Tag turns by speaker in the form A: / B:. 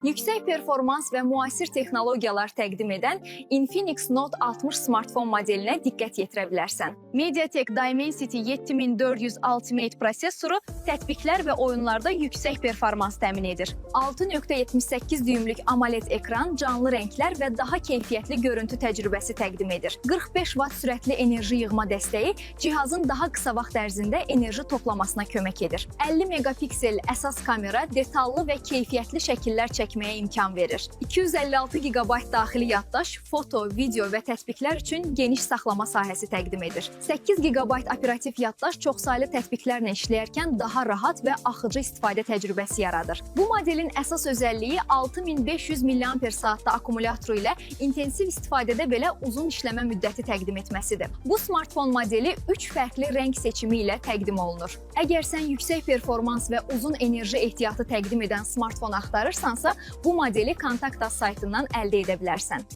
A: Yüksək performans və müasir texnologiyalar təqdim edən Infinix Note 60 smartfon modelinə diqqət yetirə bilərsən. MediaTek Dimensity 7400 Ultimate prosessoru tətbiqlər və oyunlarda yüksək performans təmin edir. 6.78 düymlük AMOLED ekran, canlı rənglər və daha keyfiyyətli görüntü təcrübəsi təqdim edir. 45 Watt sürətli enerji yığma dəstəyi cihazın daha qısa vaxt ərzində enerji toplamasına kömək edir. 50 megapiksel əsas kamera detallı və keyfiyyətli şəkillər çəkməyə imkan verir. 256 GB daxili yaddaş, foto, video və tətbiqlər üçün geniş saxlama sahəsi təqdim edir. 8 GB operativ yaddaş çoxsaylı tətbiqlərlə işləyərkən daha rahat və axıcı istifadə təcrübəsi yaradır. Bu modelin əsas özəlliyi 6500 mAh akkumulatoru ilə intensiv istifadədə belə uzun işləmə müddəti təqdim etməsidir. Bu smartfon modeli 3 fərqli rəng seçimi ilə təqdim olunur. Əgər sən yüksək performans və uzun enerji ehtiyatı təqdim edən smartfon axtarırsansa, bu modeli Kontakt.az saytından əldə edə bilərsən.